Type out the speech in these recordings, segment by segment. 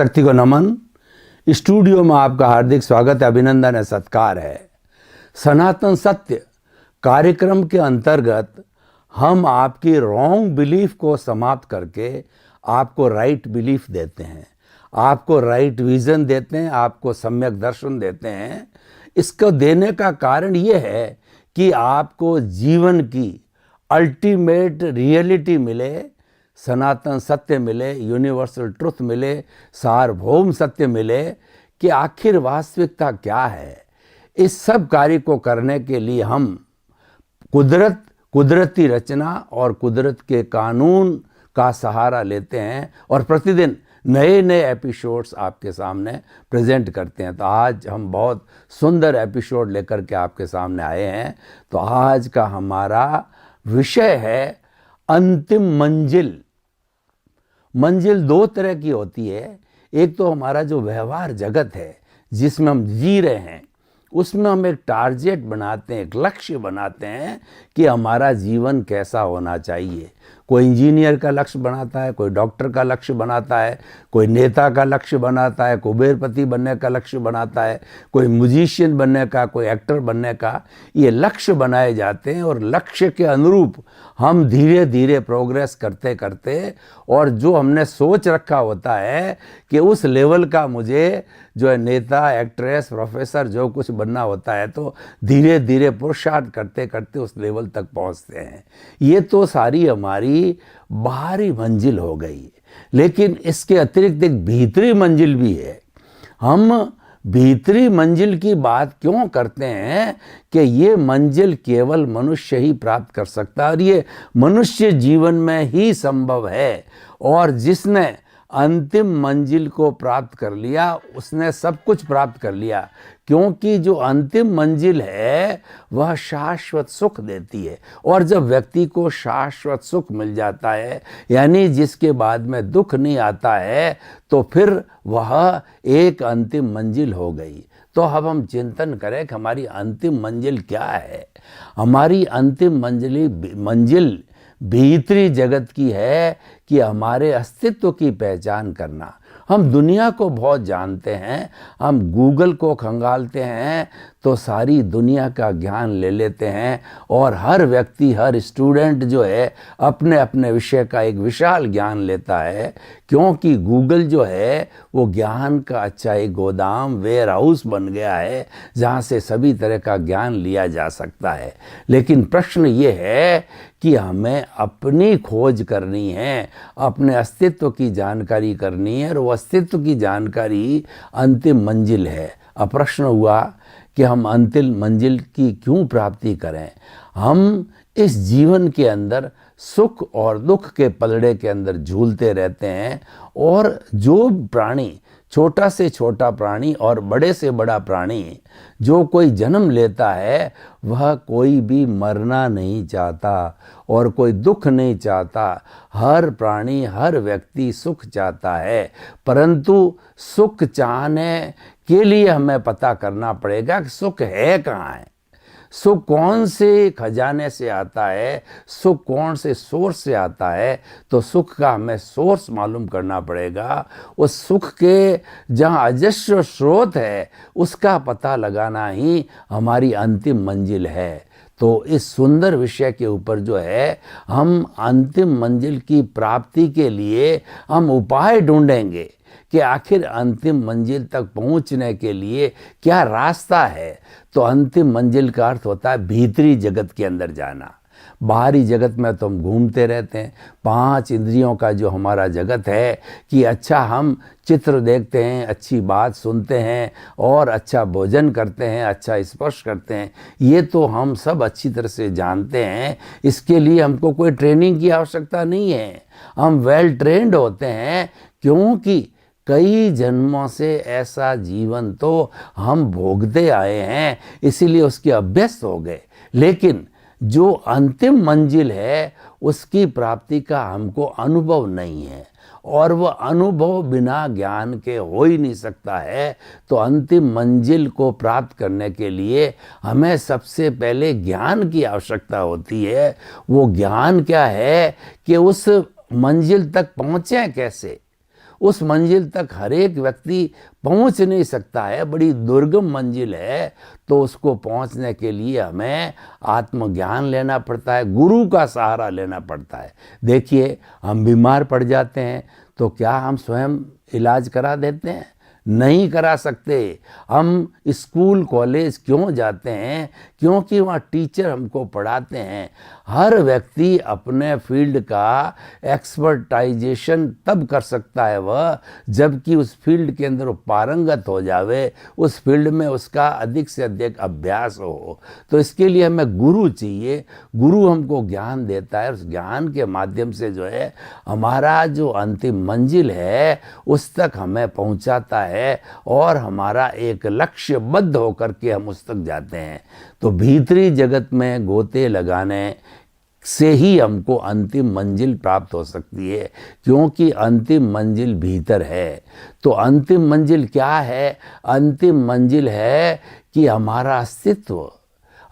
शक्ति को नमन। स्टूडियो में आपका हार्दिक स्वागत है, अभिनंदन है, सत्कार है। सनातन सत्य कार्यक्रम के अंतर्गत हम आपकी रॉन्ग बिलीफ को समाप्त करके आपको राइट बिलीफ देते हैं, आपको राइट विजन देते हैं, आपको सम्यक दर्शन देते हैं। इसको देने का कारण ये है कि आपको जीवन की अल्टीमेट रियलिटी मिले, सनातन सत्य मिले, यूनिवर्सल ट्रुथ मिले, सार्वभौम सत्य मिले कि आखिर वास्तविकता क्या है। इस सब कार्य को करने के लिए हम कुदरती रचना और कुदरत के कानून का सहारा लेते हैं और प्रतिदिन नए नए एपिसोड्स आपके सामने प्रेजेंट करते हैं। तो आज हम बहुत सुंदर एपिसोड लेकर के आपके सामने आए हैं। तो आज का हमारा विषय है अंतिम मंजिल। मंजिल दो तरह की होती है। एक तो हमारा जो व्यवहार जगत है जिसमें हम जी रहे हैं, उसमें हम एक टारगेट बनाते हैं, एक लक्ष्य बनाते हैं कि हमारा जीवन कैसा होना चाहिए। कोई इंजीनियर का लक्ष्य बनाता है, कोई डॉक्टर का लक्ष्य बनाता है, कोई नेता का लक्ष्य बनाता है, कुबेरपति बनने का लक्ष्य बनाता है, कोई म्यूजिशियन बनने का, कोई एक्टर बनने का। ये लक्ष्य बनाए जाते हैं और लक्ष्य के अनुरूप हम धीरे धीरे प्रोग्रेस करते करते, और जो हमने सोच रखा होता है कि उस लेवल का मुझे जो है नेता, एक्ट्रेस, प्रोफेसर जो कुछ बनना होता है, तो धीरे धीरे पुरुषार्थ करते करते उस लेवल तक पहुंचते हैं। ये तो सारी हमारी बाहरी मंजिल हो गई। लेकिन इसके अतिरिक्त एक भीतरी मंजिल भी है। हम भीतरी मंजिल की बात क्यों करते हैं कि ये मंजिल केवल मनुष्य ही प्राप्त कर सकता है और ये मनुष्य जीवन में ही संभव है। और जिसने अंतिम मंजिल को प्राप्त कर लिया उसने सब कुछ प्राप्त कर लिया, क्योंकि जो अंतिम मंजिल है वह शाश्वत सुख देती है। और जब व्यक्ति को शाश्वत सुख मिल जाता है, यानी जिसके बाद में दुख नहीं आता है, तो फिर वह एक अंतिम मंजिल हो गई। तो अब हम चिंतन करें कि हमारी अंतिम मंजिल क्या है। हमारी अंतिम मंजिल भीतरी जगत की है कि हमारे अस्तित्व की पहचान करना। हम दुनिया को बहुत जानते हैं, हम गूगल को खंगालते हैं तो सारी दुनिया का ज्ञान ले लेते हैं, और हर व्यक्ति, हर स्टूडेंट जो है अपने अपने विषय का एक विशाल ज्ञान लेता है, क्योंकि गूगल जो है वो ज्ञान का अच्छा एक गोदाम, वेयर हाउस बन गया है जहाँ से सभी तरह का ज्ञान लिया जा सकता है। लेकिन प्रश्न ये है कि हमें अपनी खोज करनी है, अपने अस्तित्व की जानकारी करनी है, और वो अस्तित्व की जानकारी अंतिम मंजिल है। अब प्रश्न हुआ कि हम अंतिम मंजिल की क्यों प्राप्ति करें। हम इस जीवन के अंदर सुख और दुख के पलड़े के अंदर झूलते रहते हैं, और जो प्राणी, छोटा से छोटा प्राणी और बड़े से बड़ा प्राणी जो कोई जन्म लेता है, वह कोई भी मरना नहीं चाहता और कोई दुख नहीं चाहता। हर प्राणी, हर व्यक्ति सुख चाहता है, परंतु सुख चाहने के लिए हमें पता करना पड़ेगा कि सुख है कहाँ है, सुख कौन से खजाने से आता है, सुख कौन से सोर्स से आता है। तो सुख का हमें सोर्स मालूम करना पड़ेगा। उस सुख के जहाँ अजस्र स्रोत है उसका पता लगाना ही हमारी अंतिम मंजिल है। तो इस सुंदर विषय के ऊपर जो है हम अंतिम मंजिल की प्राप्ति के लिए हम उपाय ढूंढेंगे कि आखिर अंतिम मंजिल तक पहुंचने के लिए क्या रास्ता है। तो अंतिम मंजिल का अर्थ होता है भीतरी जगत के अंदर जाना। बाहरी जगत में तो हम घूमते रहते हैं, 5 इंद्रियों का जो हमारा जगत है कि अच्छा हम चित्र देखते हैं, अच्छी बात सुनते हैं और अच्छा भोजन करते हैं, अच्छा स्पर्श करते हैं, ये तो हम सब अच्छी तरह से जानते हैं। इसके लिए हमको कोई ट्रेनिंग की आवश्यकता नहीं है, हम वेल ट्रेंड होते हैं, क्योंकि कई जन्मों से ऐसा जीवन तो हम भोगते आए हैं, इसीलिए उसके अभ्यस्त हो गए। लेकिन जो अंतिम मंजिल है उसकी प्राप्ति का हमको अनुभव नहीं है, और वह अनुभव बिना ज्ञान के हो ही नहीं सकता है। तो अंतिम मंजिल को प्राप्त करने के लिए हमें सबसे पहले ज्ञान की आवश्यकता होती है। वो ज्ञान क्या है कि उस मंजिल तक पहुँचें कैसे, उस मंजिल तक हर एक व्यक्ति पहुंच नहीं सकता है, बड़ी दुर्गम मंजिल है। तो उसको पहुंचने के लिए हमें आत्मज्ञान लेना पड़ता है, गुरु का सहारा लेना पड़ता है। देखिए, हम बीमार पड़ जाते हैं तो क्या हम स्वयं इलाज करा देते हैं? नहीं करा सकते। हम स्कूल कॉलेज क्यों जाते हैं? क्योंकि वहाँ टीचर हमको पढ़ाते हैं। हर व्यक्ति अपने फील्ड का एक्सपर्टाइजेशन तब कर सकता है वह जबकि उस फील्ड के अंदर वो पारंगत हो जावे, उस फील्ड में उसका अधिक से अधिक अभ्यास हो। तो इसके लिए हमें गुरु चाहिए। गुरु हमको ज्ञान देता है, उस ज्ञान के माध्यम से जो है हमारा जो अंतिम मंजिल है उस तक हमें पहुंचाता है और हमारा एक लक्ष्यबद्ध होकर के हम उस तक जाते हैं। तो भीतरी जगत में गोते लगाने से ही हमको अंतिम मंजिल प्राप्त हो सकती है, क्योंकि अंतिम मंजिल भीतर है। तो अंतिम मंजिल क्या है? अंतिम मंजिल है कि हमारा अस्तित्व।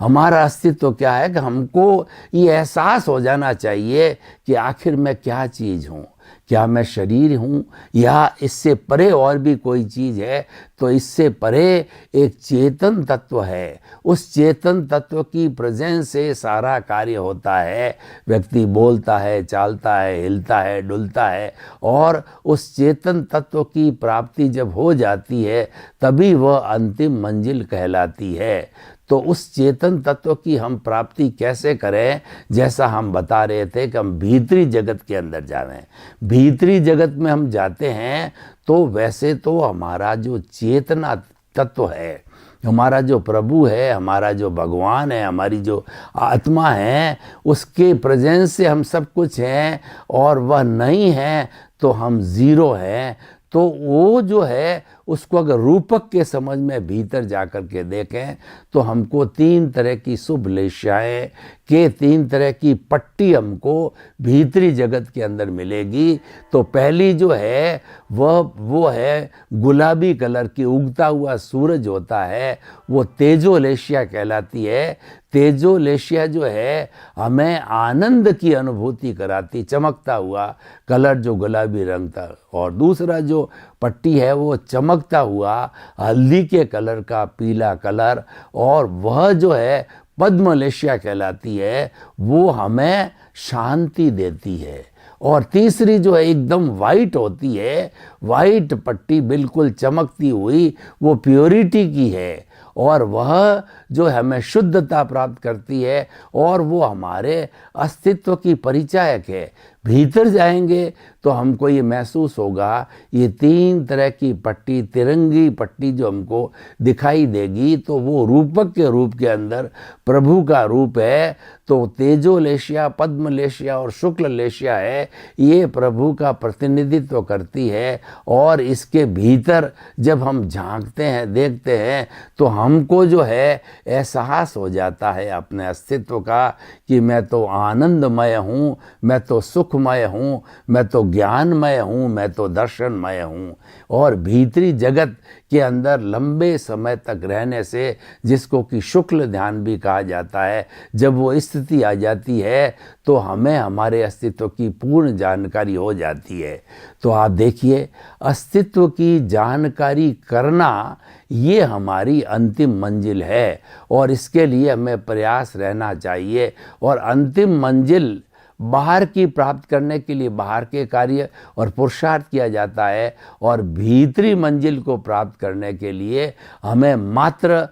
हमारा अस्तित्व क्या है कि हमको ये एहसास हो जाना चाहिए कि आखिर मैं क्या चीज़ हूँ। क्या मैं शरीर हूँ या इससे परे और भी कोई चीज़ है? तो इससे परे एक चेतन तत्व है। उस चेतन तत्व की प्रेजेंस से सारा कार्य होता है। व्यक्ति बोलता है, चालता है, हिलता है, डुलता है, और उस चेतन तत्व की प्राप्ति जब हो जाती है तभी वह अंतिम मंजिल कहलाती है। तो उस चेतन तत्व की हम प्राप्ति कैसे करें? जैसा हम बता रहे थे कि हम भीतरी जगत के अंदर जावें। भीतरी जगत में हम जाते हैं तो वैसे तो हमारा जो चेतना तत्व है, हमारा जो प्रभु है, हमारा जो भगवान है, हमारी जो आत्मा है, उसके प्रेजेंस से हम सब कुछ हैं, और वह नहीं है तो हम ज़ीरो हैं। तो वो जो है उसको अगर रूपक के समझ में भीतर जा कर के देखें तो हमको 3 तरह की शुभ लेशाएँ के 3 तरह की पट्टी हमको भीतरी जगत के अंदर मिलेगी। तो पहली जो है वो है गुलाबी कलर की उगता हुआ सूरज होता है, वो तेजोलेशिया कहलाती है। तेजोलेशिया जो है हमें आनंद की अनुभूति कराती, चमकता हुआ कलर जो गुलाबी रंग था। और दूसरा जो पट्टी है वो चमकता हुआ हल्दी के कलर का पीला कलर, और वह जो है पद्मलेशिया कहलाती है, वो हमें शांति देती है। और तीसरी जो है एकदम वाइट होती है, वाइट पट्टी बिल्कुल चमकती हुई, वो प्योरिटी की है, और वह जो हमें शुद्धता प्राप्त करती है, और वो हमारे अस्तित्व की परिचायक है। भीतर जाएंगे तो हमको ये महसूस होगा, ये 3 तरह की पट्टी, तिरंगी पट्टी जो हमको दिखाई देगी, तो वो रूपक के रूप के अंदर प्रभु का रूप है। तो तेजोलेशिया, पद्मलेशिया और शुक्ललेशिया है, ये प्रभु का प्रतिनिधित्व करती है। और इसके भीतर जब हम झांकते हैं, देखते हैं, तो हमको जो है एहसास हो जाता है अपने अस्तित्व का कि मैं तो आनंदमय हूँ, मैं तो सुखमय हूँ, मैं तो ज्ञानमय हूँ, मैं तो दर्शनमय हूँ। और भीतरी जगत के अंदर लंबे समय तक रहने से, जिसको कि शुक्ल ध्यान भी कहा जाता है, जब वो स्थिति आ जाती है तो हमें हमारे अस्तित्व की पूर्ण जानकारी हो जाती है। तो आप देखिए, अस्तित्व की जानकारी करना ये हमारी अंतिम मंजिल है, और इसके लिए हमें प्रयास रहना चाहिए। और अंतिम मंजिल बाहर की प्राप्त करने के लिए बाहर के कार्य और पुरुषार्थ किया जाता है, और भीतरी मंजिल को प्राप्त करने के लिए हमें मात्र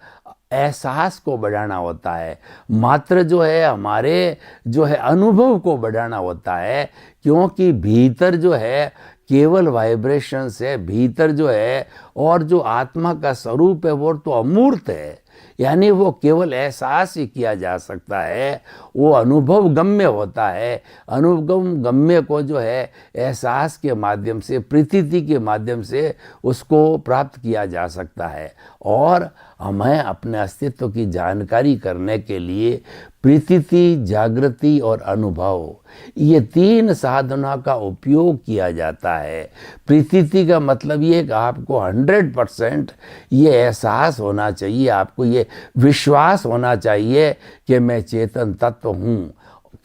एहसास को बढ़ाना होता है, मात्र जो है हमारे जो है अनुभव को बढ़ाना होता है। क्योंकि भीतर जो है केवल वाइब्रेशंस है, भीतर जो है, और जो आत्मा का स्वरूप है वो तो अमूर्त है, यानी वो केवल एहसास ही किया जा सकता है, वो अनुभव गम्य होता है। अनुभव गम्य को जो है एहसास के माध्यम से, प्रतीति के माध्यम से उसको प्राप्त किया जा सकता है। और हमें अपने अस्तित्व की जानकारी करने के लिए प्रतीति, जागृति और अनुभव, ये 3 साधना का उपयोग किया जाता है। प्रतीति का मतलब ये कि आपको 100% ये एहसास होना चाहिए, आपको ये विश्वास होना चाहिए कि मैं चेतन तत्व हूँ।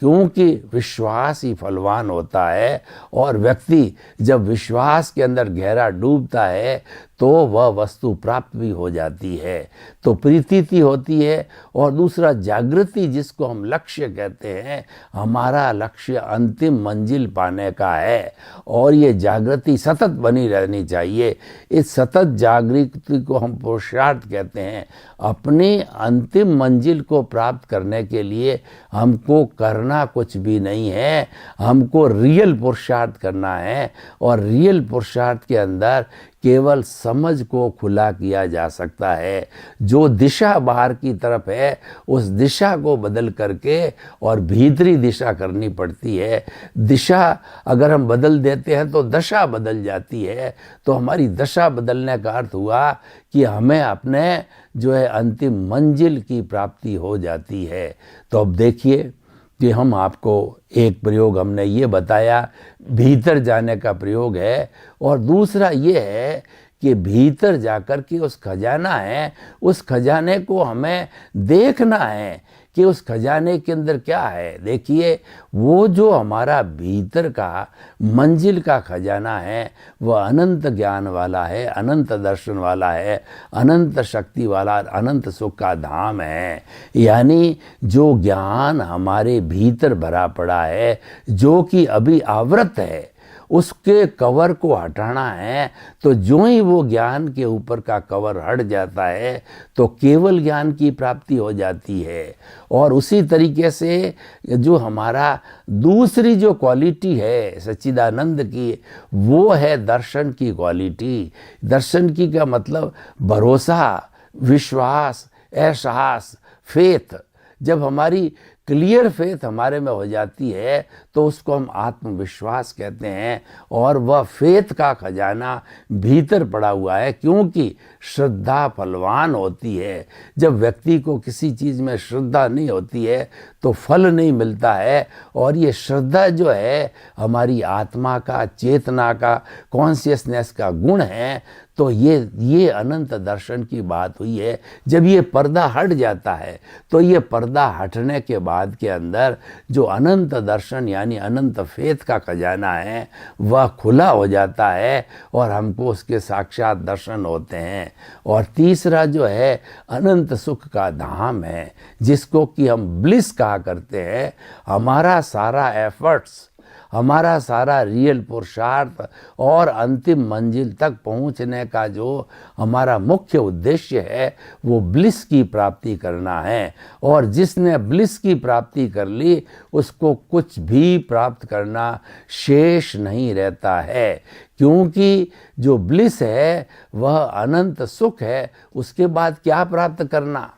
क्योंकि विश्वास ही फलवान होता है, और व्यक्ति जब विश्वास के अंदर गहरा डूबता है तो वह वस्तु प्राप्त भी हो जाती है। तो प्रीति होती है। और दूसरा जागृति, जिसको हम लक्ष्य कहते हैं, हमारा लक्ष्य अंतिम मंजिल पाने का है, और ये जागृति सतत बनी रहनी चाहिए। इस सतत जागृति को हम पुरुषार्थ कहते हैं। अपनी अंतिम मंजिल को प्राप्त करने के लिए हमको करना कुछ भी नहीं है, हमको रियल पुरुषार्थ करना है। और रियल पुरुषार्थ के अंदर केवल समझ को खुला किया जा सकता है। जो दिशा बाहर की तरफ है उस दिशा को बदल करके और भीतरी दिशा करनी पड़ती है। दिशा अगर हम बदल देते हैं तो दशा बदल जाती है। तो हमारी दशा बदलने का अर्थ हुआ कि हमें अपने जो है अंतिम मंजिल की प्राप्ति हो जाती है। तो अब देखिए कि हम आपको एक प्रयोग हमने ये बताया, भीतर जाने का प्रयोग है, और दूसरा ये है कि भीतर जाकर के उस खजाना है, उस खजाने को हमें देखना है कि उस खजाने के अंदर क्या है। देखिए, वो जो हमारा भीतर का मंजिल का खजाना है वह अनंत ज्ञान वाला है, अनंत दर्शन वाला है, अनंत शक्ति वाला, अनंत सुख का धाम है। यानी जो ज्ञान हमारे भीतर भरा पड़ा है, जो कि अभी आवृत है, उसके कवर को हटाना है। तो जो ही वो ज्ञान के ऊपर का कवर हट जाता है तो केवल ज्ञान की प्राप्ति हो जाती है। और उसी तरीके से जो हमारा दूसरी जो क्वालिटी है सच्चिदानंद की, वो है दर्शन की क्वालिटी। दर्शन की का मतलब भरोसा, विश्वास, एहसास, फेथ। जब हमारी क्लियर फेथ हमारे में हो जाती है तो उसको हम आत्मविश्वास कहते हैं। और वह फेथ का खजाना भीतर पड़ा हुआ है, क्योंकि श्रद्धा फलवान होती है। जब व्यक्ति को किसी चीज़ में श्रद्धा नहीं होती है तो फल नहीं मिलता है। और ये श्रद्धा जो है हमारी आत्मा का, चेतना का, कॉन्शियसनेस का गुण है। तो ये अनंत दर्शन की बात हुई है। जब ये पर्दा हट जाता है तो ये पर्दा हटने के बाद के अंदर जो अनंत दर्शन यानी अनंत फेथ का खजाना है वह खुला हो जाता है और हमको उसके साक्षात दर्शन होते हैं। और तीसरा जो है अनंत सुख का धाम है, जिसको कि हम ब्लिस कहा करते हैं। हमारा सारा एफर्ट्स, हमारा सारा रियल पुरुषार्थ और अंतिम मंजिल तक पहुंचने का जो हमारा मुख्य उद्देश्य है वो ब्लिस की प्राप्ति करना है। और जिसने ब्लिस की प्राप्ति कर ली उसको कुछ भी प्राप्त करना शेष नहीं रहता है, क्योंकि जो ब्लिस है वह अनंत सुख है। उसके बाद क्या प्राप्त करना?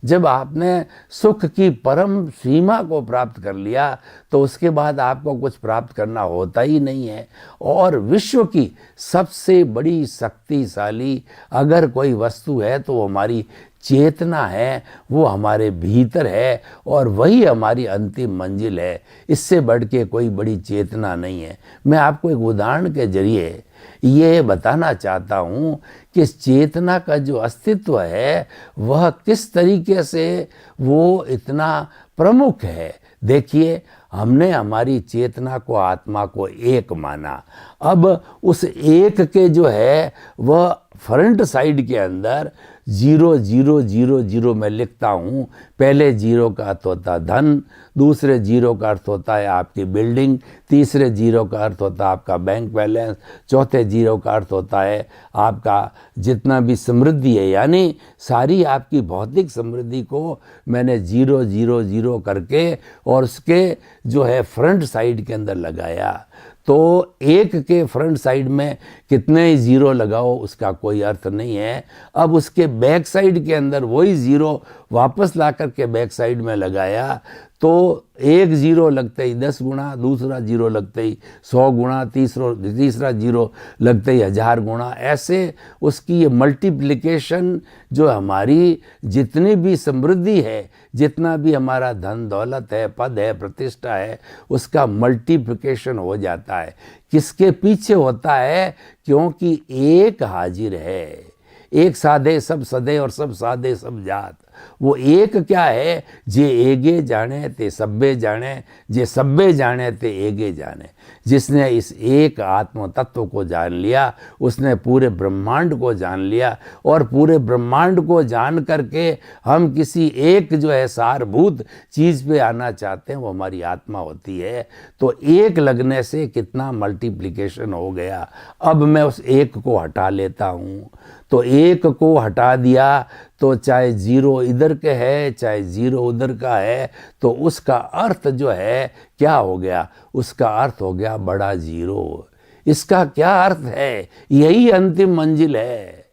जब आपने सुख की परम सीमा को प्राप्त कर लिया तो उसके बाद आपको कुछ प्राप्त करना होता ही नहीं है। और विश्व की सबसे बड़ी शक्तिशाली अगर कोई वस्तु है तो वो हमारी चेतना है, वो हमारे भीतर है, और वही हमारी अंतिम मंजिल है। इससे बढ़ के कोई बड़ी चेतना नहीं है। मैं आपको एक उदाहरण के जरिए ये बताना चाहता हूँ कि इस चेतना का जो अस्तित्व है वह किस तरीके से वो इतना प्रमुख है। देखिए, हमने हमारी चेतना को, आत्मा को एक माना। अब उस एक के जो है वह फ्रंट साइड के अंदर 0 0 0 0 मैं लिखता हूँ। पहले 0 का अर्थ होता है धन, दूसरे 0 का अर्थ होता है आपकी बिल्डिंग, तीसरे 0 का अर्थ होता है आपका बैंक बैलेंस, चौथे 0 का अर्थ होता है आपका जितना भी समृद्धि है, यानी सारी आपकी भौतिक समृद्धि को मैंने 0 0 0 करके और उसके जो है फ्रंट साइड के अंदर लगाया। तो एक के फ्रंट साइड में कितने ही 0 लगाओ उसका कोई अर्थ नहीं है। अब उसके बैक साइड के अंदर वही 0 वापस ला कर के बैक साइड में लगाया तो एक 0 लगते ही 10 गुना, दूसरा 0 लगते ही 100 गुना, तीसरा 0 लगते ही 1000 गुना। ऐसे उसकी ये मल्टीप्लिकेशन जो हमारी जितनी भी समृद्धि है, जितना भी हमारा धन दौलत है, पद है, प्रतिष्ठा है, उसका मल्टीप्लिकेशन हो जाता है। किसके पीछे होता है? क्योंकि एक हाजिर है। एक साधे सब सदे और सब साधे सब जात। वो एक क्या है, जे एगे जाने ते सब्बे जाने, जे सब्बे जाने ते एगे जाने। जिसने इस एक आत्म तत्व को जान लिया उसने पूरे ब्रह्मांड को जान लिया, और पूरे ब्रह्मांड को जान करके हम किसी एक जो है सारभूत चीज़ पे आना चाहते हैं, वो हमारी आत्मा होती है। तो एक लगने से कितना मल्टीप्लिकेशन हो गया। अब मैं उस एक को हटा लेता हूँ, तो एक को हटा दिया तो चाहे जीरो इधर के है चाहे जीरो उधर का है, तो उसका अर्थ जो है क्या हो गया, उसका अर्थ हो गया बड़ा जीरो। इसका क्या अर्थ है, यही अंतिम मंजिल है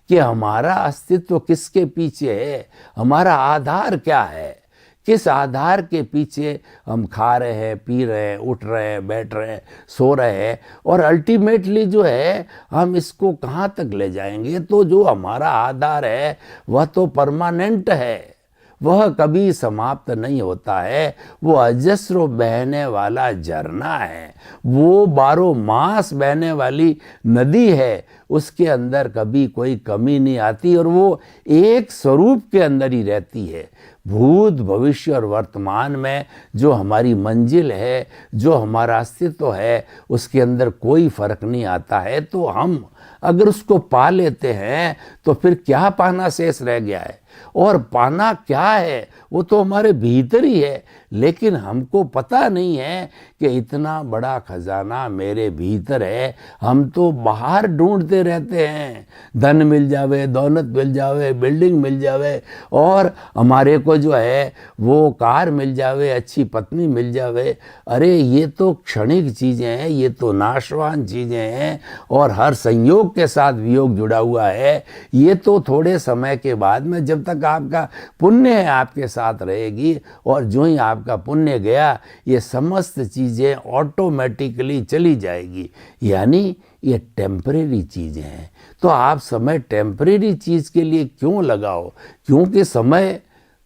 कि हमारा अस्तित्व किसके पीछे है, हमारा आधार क्या है, किस आधार के पीछे हम खा रहे हैं, पी रहे हैं, उठ रहे हैं, बैठ रहे हैं, सो रहे हैं, और अल्टीमेटली जो है हम इसको कहाँ तक ले जाएंगे। तो जो हमारा आधार है वह तो परमानेंट है, वह कभी समाप्त नहीं होता है, वो अजस्र बहने वाला झरना है, वो 12 मास बहने वाली नदी है, उसके अंदर कभी कोई कमी नहीं आती, और वो एक स्वरूप के अंदर ही रहती है। भूत भविष्य और वर्तमान में जो हमारी मंजिल है, जो हमारा अस्तित्व है, उसके अंदर कोई फर्क नहीं आता है। तो हम अगर उसको पा लेते हैं तो फिर क्या पाना शेष रह गया है, और पाना क्या है वो तो हमारे भीतर ही है, लेकिन हमको पता नहीं है कि इतना बड़ा खजाना मेरे भीतर है। हम तो बाहर ढूंढते रहते हैं, धन मिल जावे, दौलत मिल जावे, बिल्डिंग मिल जावे, और हमारे को जो है वो कार मिल जावे, अच्छी पत्नी मिल जावे। अरे ये तो क्षणिक चीज़ें हैं, ये तो नाशवान चीज़ें हैं, और हर संयोग के साथ वियोग जुड़ा हुआ है। ये तो थोड़े समय के बाद में, जब तक आपका पुण्य है आपके साथ रहेगी, और जो ही आपका पुण्य गया ये समस्त चीज़ें ऑटोमेटिकली चली जाएगी। यानी ये टेम्परेरी चीज़ें हैं। तो आप समय टेम्परेरी चीज़ के लिए क्यों लगाओ, क्योंकि समय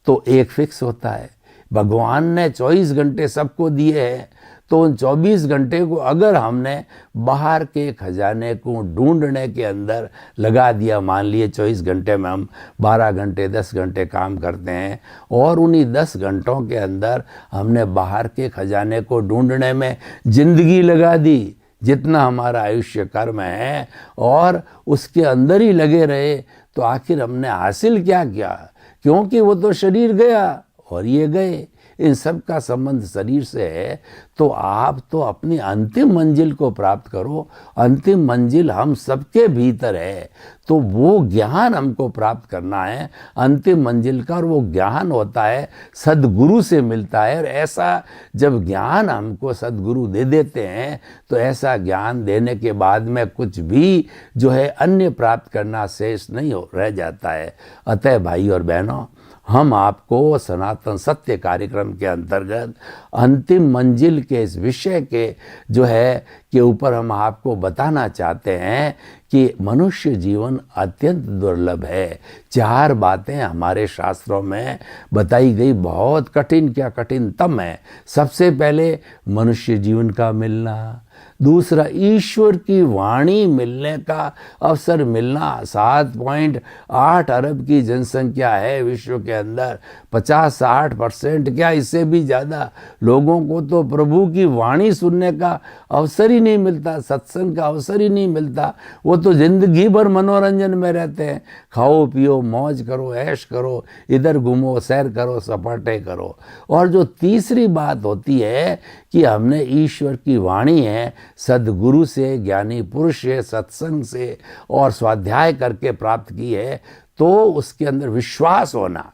तो एक फिक्स होता है। भगवान ने 24 घंटे सबको दिए हैं, तो उन 24 घंटे को अगर हमने बाहर के खजाने को ढूंढने के अंदर लगा दिया, मान लिए 24 घंटे में हम 12 घंटे 10 घंटे काम करते हैं, और उन्हीं 10 घंटों के अंदर हमने बाहर के खजाने को ढूंढने में ज़िंदगी लगा दी, जितना हमारा आयुष्य कर्म है, और उसके अंदर ही लगे रहे, तो आखिर हमने हासिल क्या किया? क्योंकि वो तो शरीर गया और ये गए, इन सब का संबंध शरीर से है। तो आप तो अपनी अंतिम मंजिल को प्राप्त करो। अंतिम मंजिल हम सबके भीतर है, तो वो ज्ञान हमको प्राप्त करना है अंतिम मंजिल का, और वो ज्ञान होता है सद्गुरु से मिलता है। और ऐसा जब ज्ञान हमको सद्गुरु दे देते हैं, तो ऐसा ज्ञान देने के बाद में कुछ भी जो है अन्य प्राप्त करना शेष नहीं रह जाता है। अतः भाई और बहनों, हम आपको सनातन सत्य कार्यक्रम के अंतर्गत अंतिम मंजिल के इस विषय के जो है के ऊपर हम आपको बताना चाहते हैं कि मनुष्य जीवन अत्यंत दुर्लभ है। 4 बातें हमारे शास्त्रों में बताई गई, बहुत कठिन क्या कठिनतम है। सबसे पहले मनुष्य जीवन का मिलना, दूसरा ईश्वर की वाणी मिलने का अवसर मिलना। 7.8 अरब की जनसंख्या है विश्व के अंदर, 50-60% क्या इससे भी ज़्यादा लोगों को तो प्रभु की वाणी सुनने का अवसर ही नहीं मिलता, सत्संग का अवसर ही नहीं मिलता। वो तो जिंदगी भर मनोरंजन में रहते हैं, खाओ पियो मौज करो, ऐश करो, इधर घूमो, सैर करो, सपाटे करो। और जो तीसरी बात होती है कि हमने ईश्वर की वाणी है सद्गुरु से, ज्ञानी पुरुष से, सत्संग से और स्वाध्याय करके प्राप्त की है, तो उसके अंदर विश्वास होना।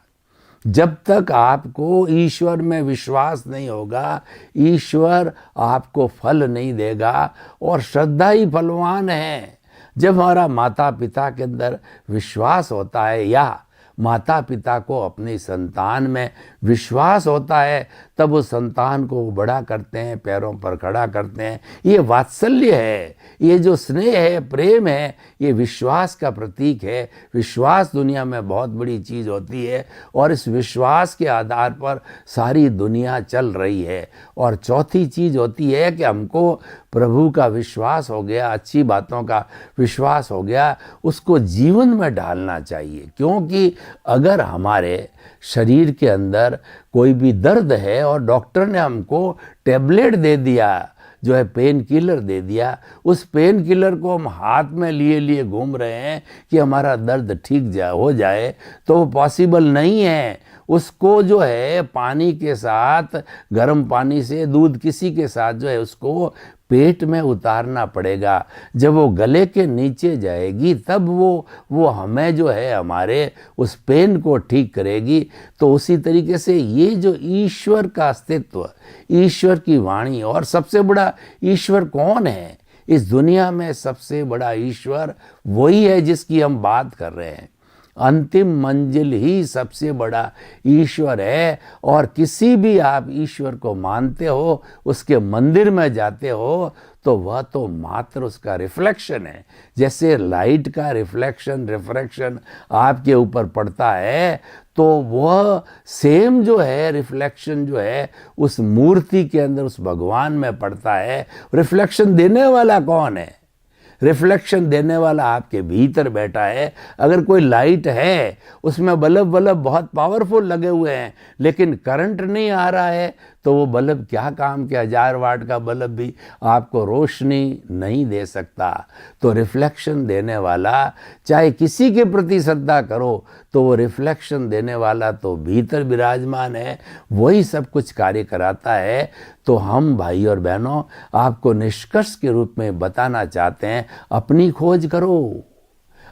जब तक आपको ईश्वर में विश्वास नहीं होगा, ईश्वर आपको फल नहीं देगा, और श्रद्धा ही फलवान है। जब हमारा माता पिता के अंदर विश्वास होता है, या माता पिता को अपनी संतान में विश्वास होता है, तब उस संतान को बड़ा करते हैं, पैरों पर खड़ा करते हैं। ये वात्सल्य है, ये जो स्नेह है, प्रेम है, ये विश्वास का प्रतीक है। विश्वास दुनिया में बहुत बड़ी चीज़ होती है, और इस विश्वास के आधार पर सारी दुनिया चल रही है। और चौथी चीज़ होती है कि हमको प्रभु का विश्वास हो गया, अच्छी बातों का विश्वास हो गया, उसको जीवन में ढालना चाहिए, क्योंकि अगर हमारे शरीर के अंदर कोई भी दर्द है और डॉक्टर ने हमको टैबलेट दे दिया, जो है पेन किलर दे दिया, उस पेन किलर को हम हाथ में लिए लिए घूम रहे हैं कि हमारा दर्द ठीक हो जाए, तो वो पॉसिबल नहीं है। उसको जो है पानी के साथ, गर्म पानी से, दूध किसी के साथ जो है उसको पेट में उतारना पड़ेगा। जब वो गले के नीचे जाएगी तब वो हमें जो है हमारे उस पेन को ठीक करेगी। तो उसी तरीके से ये जो ईश्वर का अस्तित्व, ईश्वर की वाणी, और सबसे बड़ा ईश्वर कौन है इस दुनिया में? सबसे बड़ा ईश्वर वही है जिसकी हम बात कर रहे हैं। अंतिम मंजिल ही सबसे बड़ा ईश्वर है। और किसी भी आप ईश्वर को मानते हो, उसके मंदिर में जाते हो, तो वह तो मात्र उसका रिफ्लेक्शन है। जैसे लाइट का रिफ्रैक्शन आपके ऊपर पड़ता है, तो वह सेम जो है रिफ्लेक्शन जो है उस मूर्ति के अंदर, उस भगवान में पड़ता है। रिफ्लेक्शन देने वाला कौन है? रिफ्लेक्शन देने वाला आपके भीतर बैठा है। अगर कोई लाइट है, उसमें बल्ब बहुत पावरफुल लगे हुए हैं, लेकिन करंट नहीं आ रहा है, तो वो बल्ब क्या काम के? 1000 वाट का बल्ब भी आपको रोशनी नहीं दे सकता। तो रिफ्लेक्शन देने वाला, चाहे किसी के प्रति श्रद्धा करो, तो वो रिफ्लेक्शन देने वाला तो भीतर विराजमान है, वही सब कुछ कार्य कराता है। तो हम भाई और बहनों आपको निष्कर्ष के रूप में बताना चाहते हैं, अपनी खोज करो,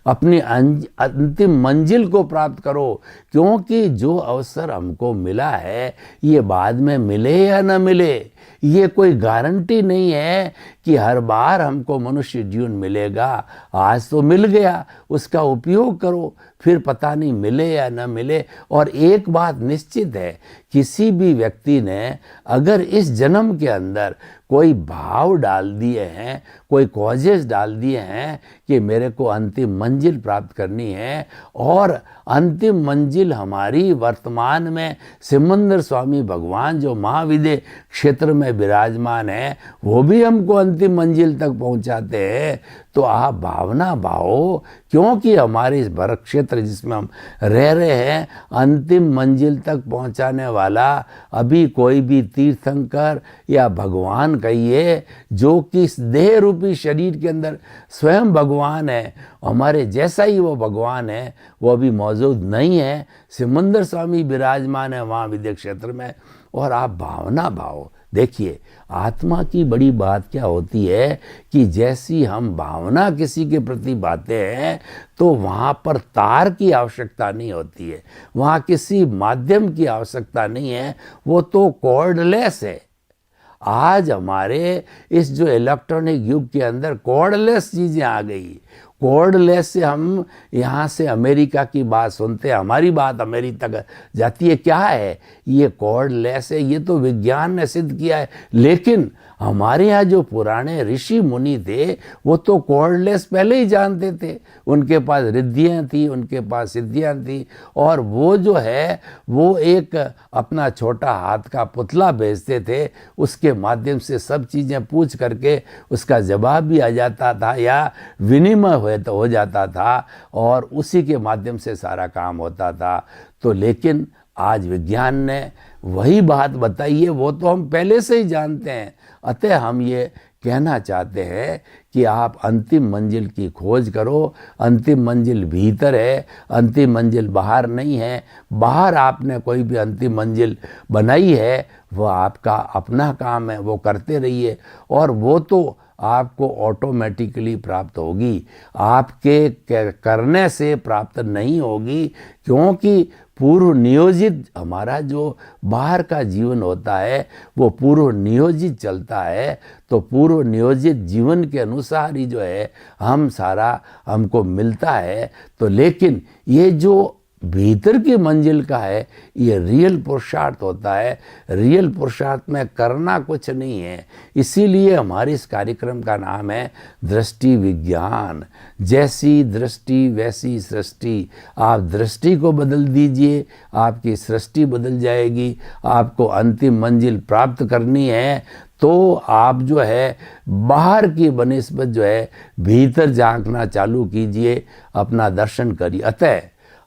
अपनी अंतिम मंजिल को प्राप्त करो। क्योंकि जो अवसर हमको मिला है, ये बाद में मिले या न मिले, ये कोई गारंटी नहीं है कि हर बार हमको मनुष्य जीवन मिलेगा। आज तो मिल गया, उसका उपयोग करो, फिर पता नहीं मिले या न मिले। और एक बात निश्चित है, किसी भी व्यक्ति ने अगर इस जन्म के अंदर कोई भाव डाल दिए हैं, कोई कॉजेस डाल दिए हैं कि मेरे को अंतिम मंजिल प्राप्त करनी है, और अंतिम मंजिल हमारी वर्तमान में सिमंदर स्वामी भगवान जो महाविद्य क्षेत्र में विराजमान है, वो भी हमको अंतिम मंजिल तक पहुंचाते हैं। तो आप भावना भाओ, क्योंकि हमारे इस भरत क्षेत्र जिसमें हम रह रहे हैं, अंतिम मंजिल तक पहुंचाने वाला अभी कोई भी तीर्थंकर या भगवान कहिए, जो कि इस देह रूपी शरीर के अंदर स्वयं भगवान है, हमारे जैसा ही वो भगवान है, वो अभी मौजूद नहीं है। सिमंदर स्वामी विराजमान है वहाँ विद्या क्षेत्र में। और आप भावना भाव देखिए, आत्मा की बड़ी बात क्या होती है कि जैसी हम भावना किसी के प्रति बातें हैं, तो वहाँ पर तार की आवश्यकता नहीं होती है, वहाँ किसी माध्यम की आवश्यकता नहीं है, वो तो कॉर्डलेस है। आज हमारे इस जो इलेक्ट्रॉनिक युग के अंदर कॉर्डलेस चीज़ें आ गई। कॉर्डलेस से हम यहाँ से अमेरिका की बात सुनते हैं, हमारी बात अमेरिका तक जाती है। क्या है ये? कॉर्डलेस है। ये तो विज्ञान ने सिद्ध किया है। लेकिन हमारे यहाँ जो पुराने ऋषि मुनि थे, वो तो कॉर्डलेस पहले ही जानते थे। उनके पास रिद्धियाँ थी, उनके पास सिद्धियाँ थी, और वो जो है वो एक अपना छोटा हाथ का पुतला भेजते थे, उसके माध्यम से सब चीज़ें पूछ करके उसका जवाब भी आ जाता था, या विनिमय तो हो जाता था, और उसी के माध्यम से सारा काम होता था। तो लेकिन आज विज्ञान ने वही बात बताई है, वो तो हम पहले से ही जानते हैं। अतः हम ये कहना चाहते हैं कि आप अंतिम मंजिल की खोज करो। अंतिम मंजिल भीतर है, अंतिम मंजिल बाहर नहीं है। बाहर आपने कोई भी अंतिम मंजिल बनाई है, वह आपका अपना काम है, वो करते रहिए, और वो तो आपको ऑटोमेटिकली प्राप्त होगी, आपके करने से प्राप्त नहीं होगी। क्योंकि पूर्व नियोजित हमारा जो बाहर का जीवन होता है, वो पूर्व नियोजित चलता है। तो पूर्व नियोजित जीवन के अनुसार ही जो है हम सारा हमको मिलता है। तो लेकिन ये जो भीतर की मंजिल का है, ये रियल पुरुषार्थ होता है। रियल पुरुषार्थ में करना कुछ नहीं है। इसीलिए हमारे इस कार्यक्रम का नाम है दृष्टि विज्ञान। जैसी दृष्टि वैसी सृष्टि। आप दृष्टि को बदल दीजिए, आपकी सृष्टि बदल जाएगी। आपको अंतिम मंजिल प्राप्त करनी है, तो आप जो है बाहर की बनिस्बत जो है भीतर झांकना चालू कीजिए, अपना दर्शन करिए। अतः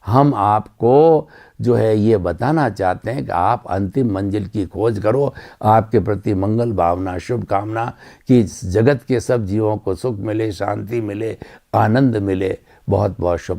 हम आपको जो है ये बताना चाहते हैं कि आप अंतिम मंजिल की खोज करो। आपके प्रति मंगल भावना, शुभ कामना कि इस जगत के सब जीवों को सुख मिले, शांति मिले, आनंद मिले। बहुत बहुत शुभ